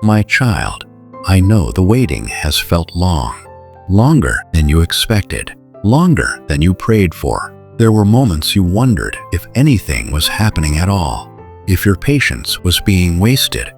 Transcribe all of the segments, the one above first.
My child, I know the waiting has felt long, longer than you expected, longer than you prayed for. There were moments you wondered if anything was happening at all, if your patience was being wasted,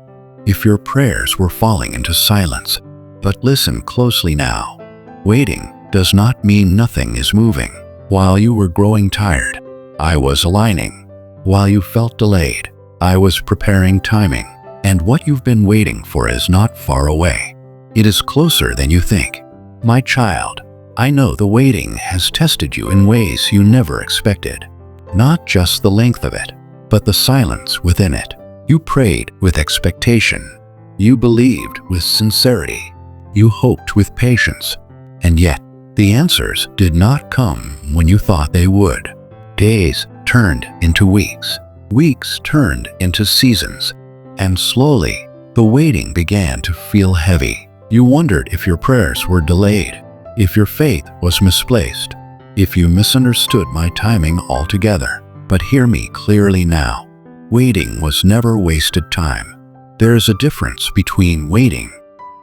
if your prayers were falling into silence. But listen closely now. Waiting does not mean nothing is moving. While you were growing tired, I was aligning. While you felt delayed, I was preparing timing. And what you've been waiting for is not far away. It is closer than you think. My child, I know the waiting has tested you in ways you never expected. Not just the length of it, but the silence within it. You prayed with expectation. You believed with sincerity. You hoped with patience. And yet, the answers did not come when you thought they would. Days turned into weeks. Weeks turned into seasons. And slowly, the waiting began to feel heavy. You wondered if your prayers were delayed, if your faith was misplaced, if you misunderstood my timing altogether. But hear me clearly now. Waiting was never wasted time. There is a difference between waiting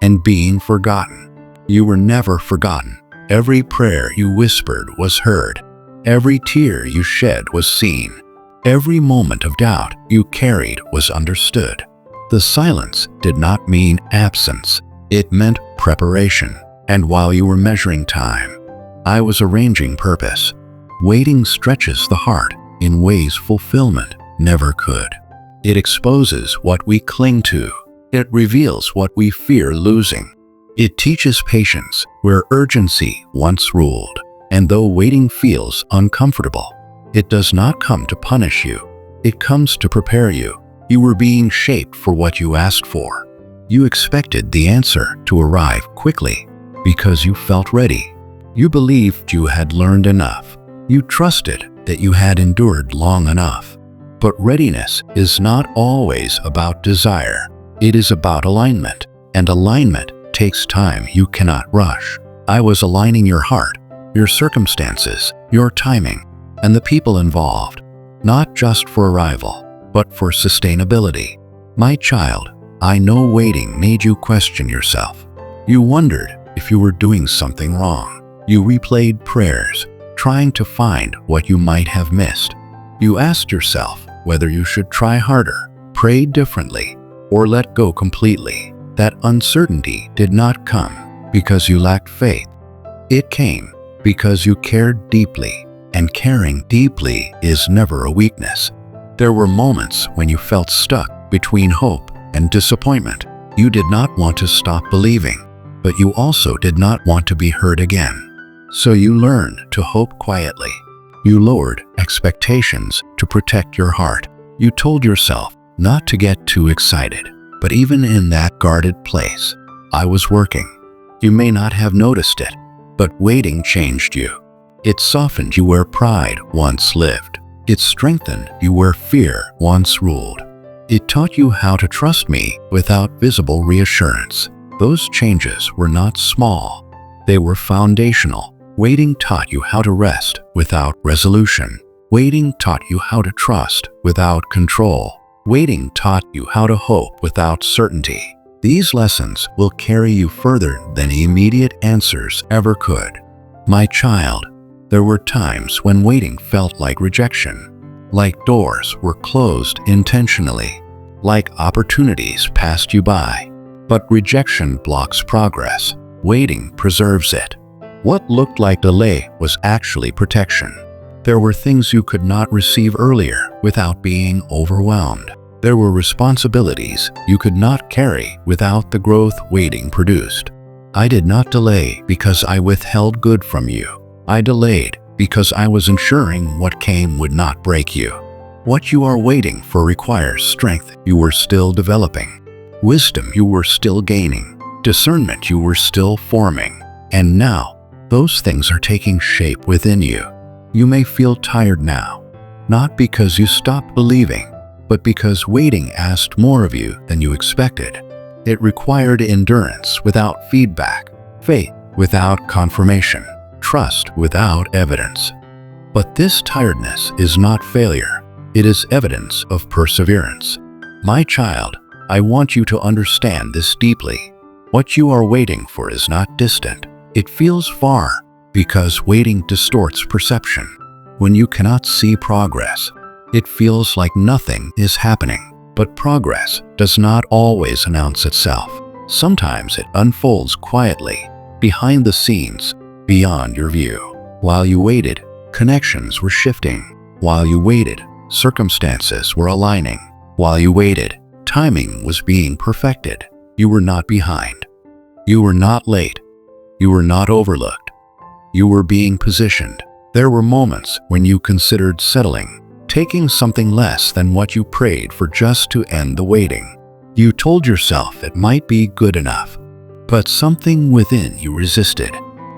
and being forgotten. You were never forgotten. Every prayer you whispered was heard. Every tear you shed was seen. Every moment of doubt you carried was understood. The silence did not mean absence. It meant preparation. And while you were measuring time, I was arranging purpose. Waiting stretches the heart in ways fulfillment never could. It exposes what we cling to. It reveals what we fear losing. It teaches patience where urgency once ruled. And though waiting feels uncomfortable, it does not come to punish you. It comes to prepare you. You were being shaped for what you asked for. You expected the answer to arrive quickly because you felt ready. You believed you had learned enough. You trusted that you had endured long enough. But readiness is not always about desire. It is about alignment, and alignment takes time you cannot rush. I was aligning your heart, your circumstances, your timing, and the people involved, not just for arrival, but for sustainability. My child, I know waiting made you question yourself. You wondered if you were doing something wrong. You replayed prayers, trying to find what you might have missed. You asked yourself whether you should try harder, pray differently, or let go completely. That uncertainty did not come because you lacked faith. It came because you cared deeply, and caring deeply is never a weakness. There were moments when you felt stuck between hope and disappointment. You did not want to stop believing, but you also did not want to be hurt again. So you learned to hope quietly. You lowered expectations to protect your heart. You told yourself not to get too excited. But even in that guarded place, I was working. You may not have noticed it, but waiting changed you. It softened you where pride once lived. It strengthened you where fear once ruled. It taught you how to trust me without visible reassurance. Those changes were not small. They were foundational. Waiting taught you how to rest without resolution. Waiting taught you how to trust without control. Waiting taught you how to hope without certainty. These lessons will carry you further than immediate answers ever could. My child, there were times when waiting felt like rejection, like doors were closed intentionally, like opportunities passed you by. But rejection blocks progress. Waiting preserves it. What looked like delay was actually protection. There were things you could not receive earlier without being overwhelmed. There were responsibilities you could not carry without the growth waiting produced. I did not delay because I withheld good from you. I delayed because I was ensuring what came would not break you. What you are waiting for requires strength you were still developing, wisdom you were still gaining, discernment you were still forming. And now, those things are taking shape within you. You may feel tired now, not because you stopped believing, but because waiting asked more of you than you expected. It required endurance without feedback, faith without confirmation, trust without evidence. But this tiredness is not failure. It is evidence of perseverance. My child, I want you to understand this deeply. What you are waiting for is not distant. It feels far because waiting distorts perception. When you cannot see progress, it feels like nothing is happening. But progress does not always announce itself. Sometimes it unfolds quietly, behind the scenes, beyond your view. While you waited, connections were shifting. While you waited, circumstances were aligning. While you waited, timing was being perfected. You were not behind. You were not late. You were not overlooked. You were being positioned. There were moments when you considered settling, taking something less than what you prayed for just to end the waiting. You told yourself it might be good enough, but something within you resisted.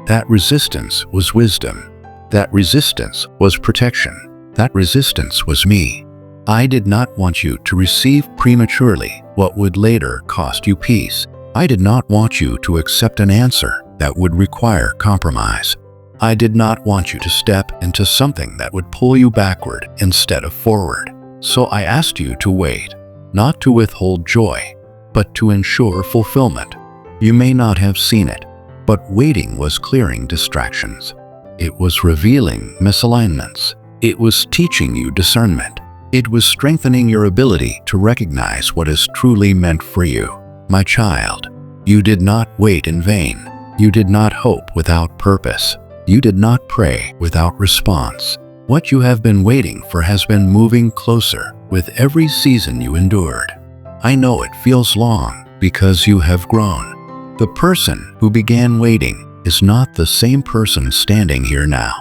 That resistance was wisdom. That resistance was protection. That resistance was me. I did not want you to receive prematurely what would later cost you peace. I did not want you to accept an answer that would require compromise. I did not want you to step into something that would pull you backward instead of forward. So I asked you to wait, not to withhold joy, but to ensure fulfillment. You may not have seen it, but waiting was clearing distractions. It was revealing misalignments. It was teaching you discernment. It was strengthening your ability to recognize what is truly meant for you. My child, you did not wait in vain. You did not hope without purpose. You did not pray without response. What you have been waiting for has been moving closer with every season you endured. I know it feels long because you have grown. The person who began waiting is not the same person standing here now.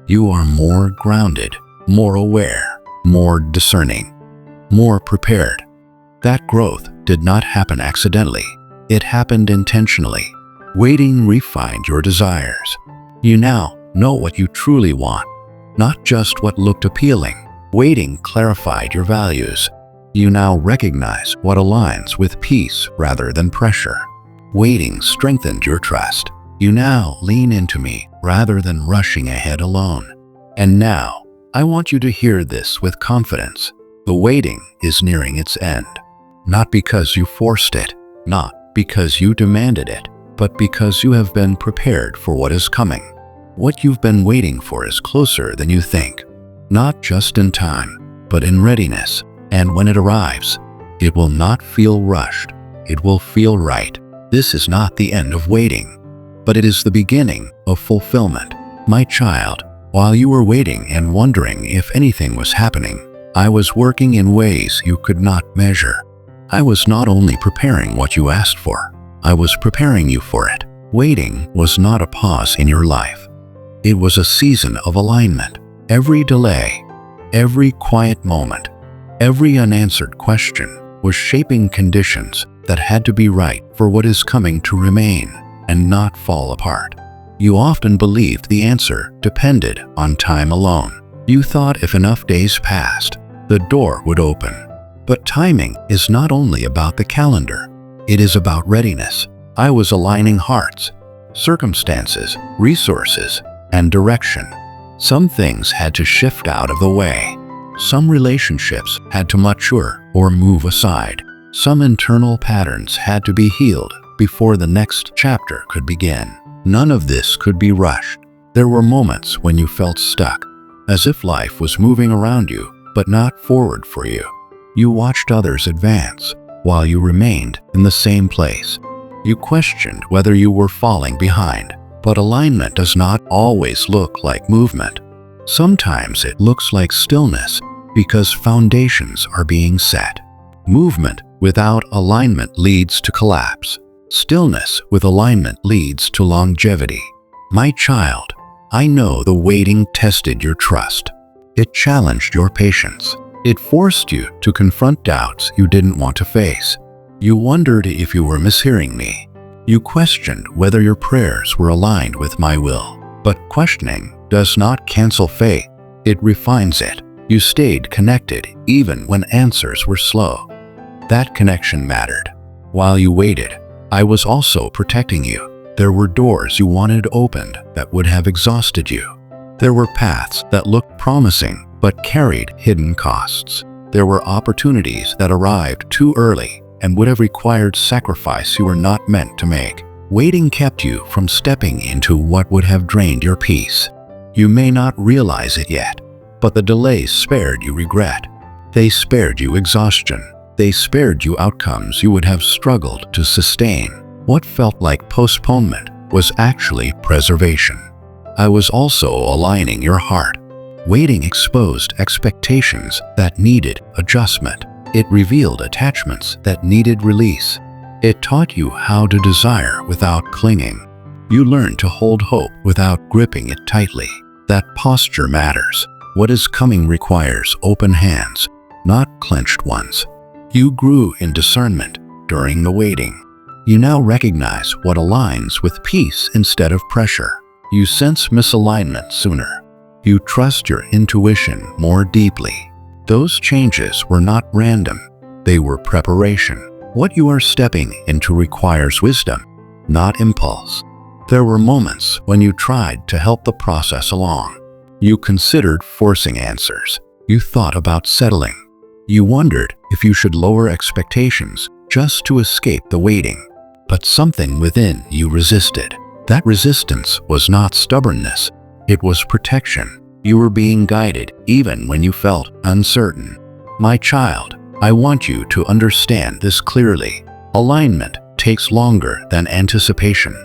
You are more grounded, more aware, more discerning, more prepared. That growth did not happen accidentally. It happened intentionally. Waiting refined your desires. You now know what you truly want, not just what looked appealing. Waiting clarified your values. You now recognize what aligns with peace rather than pressure. Waiting strengthened your trust. You now lean into me rather than rushing ahead alone. And now, I want you to hear this with confidence. The waiting is nearing its end. Not because you forced it, not because you demanded it, but because you have been prepared for what is coming. What you've been waiting for is closer than you think. Not just in time, but in readiness. And when it arrives, it will not feel rushed. It will feel right. This is not the end of waiting, but it is the beginning of fulfillment. My child, while you were waiting and wondering if anything was happening, I was working in ways you could not measure. I was not only preparing what you asked for, I was preparing you for it. Waiting was not a pause in your life. It was a season of alignment. Every delay, every quiet moment, every unanswered question was shaping conditions that had to be right for what is coming to remain and not fall apart. You often believed the answer depended on time alone. You thought if enough days passed, the door would open. But timing is not only about the calendar, it is about readiness. I was aligning hearts, circumstances, resources, and direction. Some things had to shift out of the way. Some relationships had to mature or move aside. Some internal patterns had to be healed before the next chapter could begin. None of this could be rushed. There were moments when you felt stuck, as if life was moving around you, but not forward for you. You watched others advance, while you remained in the same place. You questioned whether you were falling behind, but alignment does not always look like movement. Sometimes it looks like stillness, because foundations are being set. Movement without alignment leads to collapse. Stillness with alignment leads to longevity. My child, I know the waiting tested your trust. It challenged your patience. It forced you to confront doubts you didn't want to face. You wondered if you were mishearing me. You questioned whether your prayers were aligned with my will. But questioning does not cancel faith. It refines it. You stayed connected even when answers were slow. That connection mattered. While you waited, I was also protecting you. There were doors you wanted opened that would have exhausted you. There were paths that looked promising but carried hidden costs. There were opportunities that arrived too early and would have required sacrifice you were not meant to make. Waiting kept you from stepping into what would have drained your peace. You may not realize it yet, but the delays spared you regret. They spared you exhaustion. They spared you outcomes you would have struggled to sustain. What felt like postponement was actually preservation. I was also aligning your heart. Waiting exposed expectations that needed adjustment. It revealed attachments that needed release. It taught you how to desire without clinging. You learned to hold hope without gripping it tightly. That posture matters. What is coming requires open hands, not clenched ones. You grew in discernment during the waiting. You now recognize what aligns with peace instead of pressure. You sense misalignment sooner. You trust your intuition more deeply. Those changes were not random. They were preparation. What you are stepping into requires wisdom, not impulse. There were moments when you tried to help the process along. You considered forcing answers. You thought about settling. You wondered if you should lower expectations just to escape the waiting. But something within you resisted. That resistance was not stubbornness. It was protection. You were being guided even when you felt uncertain. My child, I want you to understand this clearly. Alignment takes longer than anticipation.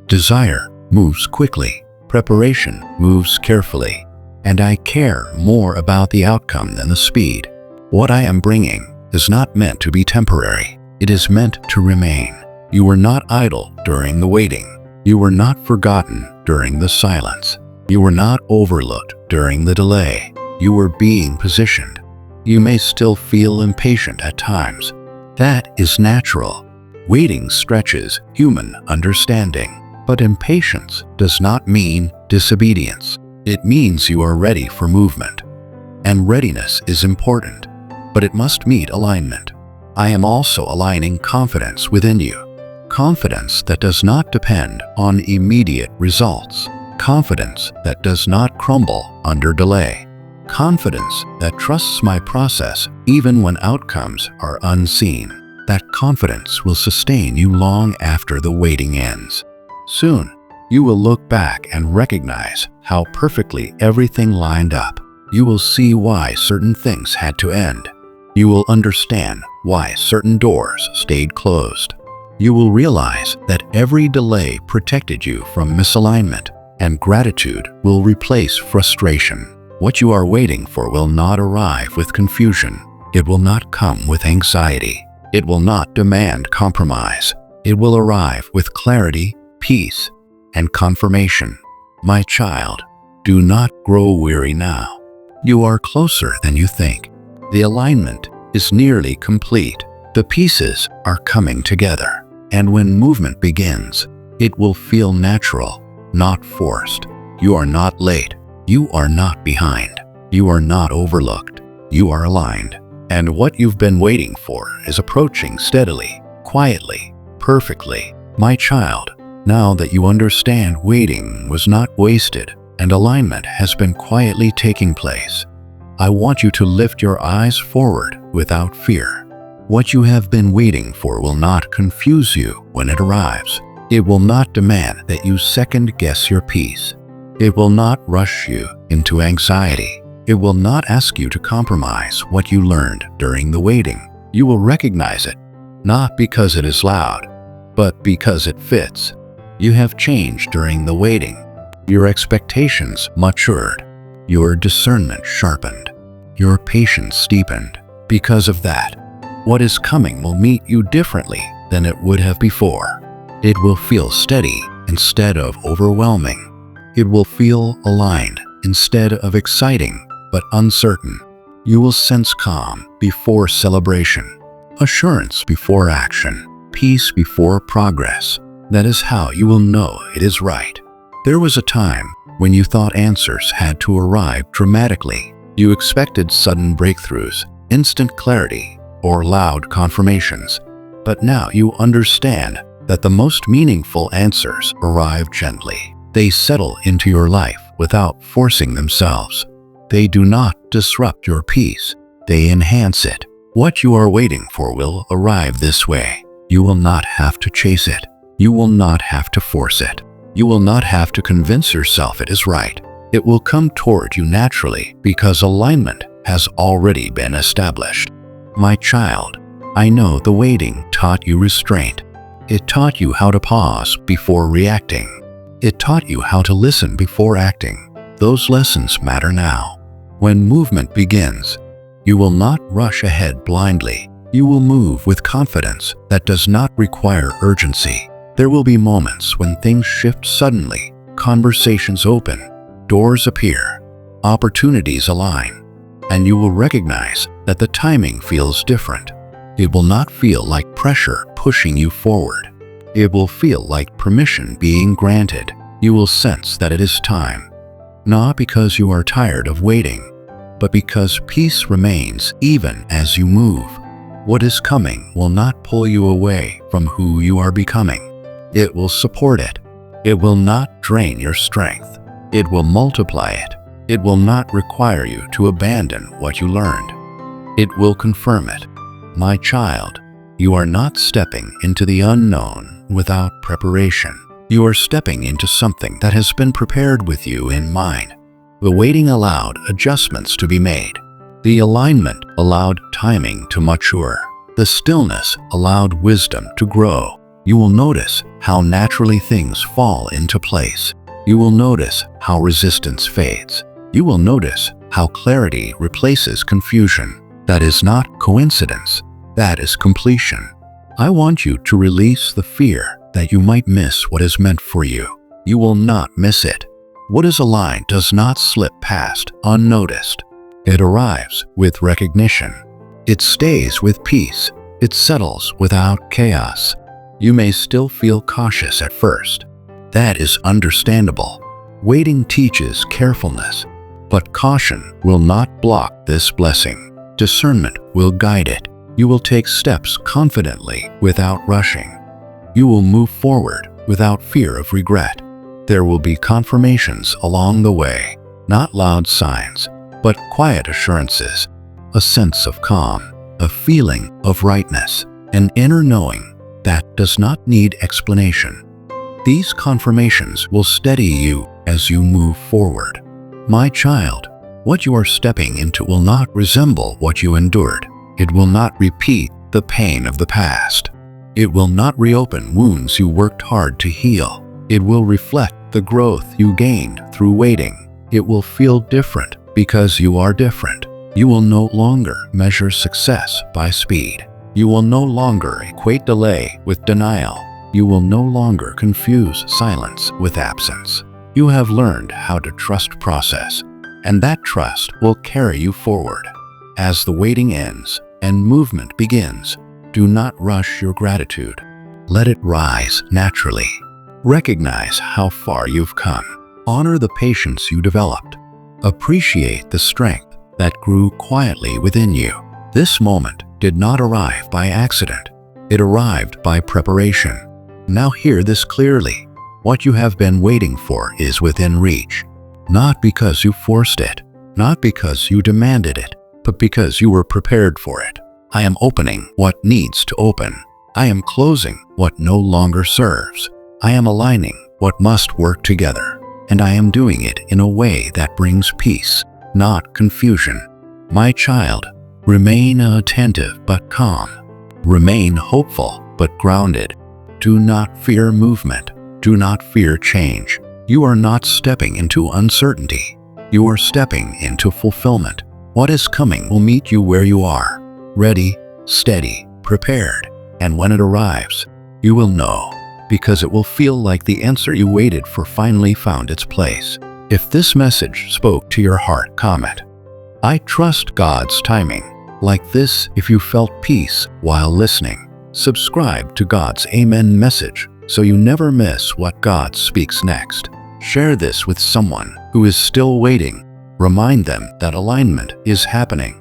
Desire moves quickly. Preparation moves carefully. And I care more about the outcome than the speed. What I am bringing is not meant to be temporary. It is meant to remain. You were not idle during the waiting. You were not forgotten during the silence. You were not overlooked during the delay. You were being positioned. You may still feel impatient at times. That is natural. Waiting stretches human understanding. But impatience does not mean disobedience. It means you are ready for movement. And readiness is important, but it must meet alignment. I am also aligning confidence within you. Confidence that does not depend on immediate results. Confidence that does not crumble under delay. Confidence that trusts my process even when outcomes are unseen. That confidence will sustain you long after the waiting ends. Soon, you will look back and recognize how perfectly everything lined up. You will see why certain things had to end. You will understand why certain doors stayed closed. You will realize that every delay protected you from misalignment, and gratitude will replace frustration. What you are waiting for will not arrive with confusion. It will not come with anxiety. It will not demand compromise. It will arrive with clarity, peace, and confirmation. My child, do not grow weary now. You are closer than you think. The alignment is nearly complete. The pieces are coming together. And when movement begins, it will feel natural, not forced. You are not late. You are not behind. You are not overlooked. You are aligned. And what you've been waiting for is approaching steadily, quietly, perfectly. My child, now that you understand waiting was not wasted and alignment has been quietly taking place, I want you to lift your eyes forward without fear. What you have been waiting for will not confuse you when it arrives. It will not demand that you second-guess your peace. It will not rush you into anxiety. It will not ask you to compromise what you learned during the waiting. You will recognize it, not because it is loud, but because it fits. You have changed during the waiting. Your expectations matured. Your discernment sharpened. Your patience deepened. Because of that, what is coming will meet you differently than it would have before. It will feel steady instead of overwhelming. It will feel aligned instead of exciting but uncertain. You will sense calm before celebration, assurance before action, peace before progress. That is how you will know it is right. There was a time when you thought answers had to arrive dramatically. You expected sudden breakthroughs, instant clarity, or loud confirmations. But now you understand that the most meaningful answers arrive gently. They settle into your life without forcing themselves. They do not disrupt your peace. They enhance it. What you are waiting for will arrive this way. You will not have to chase it. You will not have to force it. You will not have to convince yourself it is right. It will come toward you naturally because alignment has already been established. My child, I know the waiting taught you restraint. It taught you how to pause before reacting. It taught you how to listen before acting. Those lessons matter now. When movement begins, you will not rush ahead blindly. You will move with confidence that does not require urgency. There will be moments when things shift suddenly, conversations open, doors appear, opportunities align, and you will recognize that the timing feels different. It will not feel like pressure pushing you forward. It will feel like permission being granted. You will sense that it is time, not because you are tired of waiting, but because peace remains even as you move. What is coming will not pull you away from who you are becoming. It will support it. It will not drain your strength. It will multiply it. It will not require you to abandon what you learned. It will confirm it. My child, you are not stepping into the unknown without preparation. You are stepping into something that has been prepared with you in mind. The waiting allowed adjustments to be made. The alignment allowed timing to mature. The stillness allowed wisdom to grow. You will notice how naturally things fall into place. You will notice how resistance fades. You will notice how clarity replaces confusion. That is not coincidence. That is completion. I want you to release the fear that you might miss what is meant for you. You will not miss it. What is aligned does not slip past unnoticed. It arrives with recognition. It stays with peace. It settles without chaos. You may still feel cautious at first. That is understandable. Waiting teaches carefulness, but caution will not block this blessing. Discernment will guide it. You will take steps confidently without rushing. You will move forward without fear of regret. There will be confirmations along the way, not loud signs, but quiet assurances, a sense of calm, a feeling of rightness, an inner knowing that does not need explanation. These confirmations will steady you as you move forward. My child, what you are stepping into will not resemble what you endured. It will not repeat the pain of the past. It will not reopen wounds you worked hard to heal. It will reflect the growth you gained through waiting. It will feel different because you are different. You will no longer measure success by speed. You will no longer equate delay with denial. You will no longer confuse silence with absence. You have learned how to trust process, and that trust will carry you forward. As the waiting ends and movement begins, do not rush your gratitude. Let it rise naturally. Recognize how far you've come. Honor the patience you developed. Appreciate the strength that grew quietly within you. This moment did not arrive by accident. It arrived by preparation. Now hear this clearly. What you have been waiting for is within reach. Not because you forced it, not because you demanded it, but because you were prepared for it. I am opening what needs to open. I am closing what no longer serves. I am aligning what must work together. And I am doing it in a way that brings peace, not confusion. My child, remain attentive but calm. Remain hopeful but grounded. Do not fear movement. Do not fear change. You are not stepping into uncertainty. You are stepping into fulfillment. What is coming will meet you where you are, ready, steady, prepared. And when it arrives, you will know, because it will feel like the answer you waited for finally found its place. If this message spoke to your heart, comment, "I trust God's timing." Like this, if you felt peace while listening. Subscribe to God's Amen message so you never miss what God speaks next. Share this with someone who is still waiting. Remind them that alignment is happening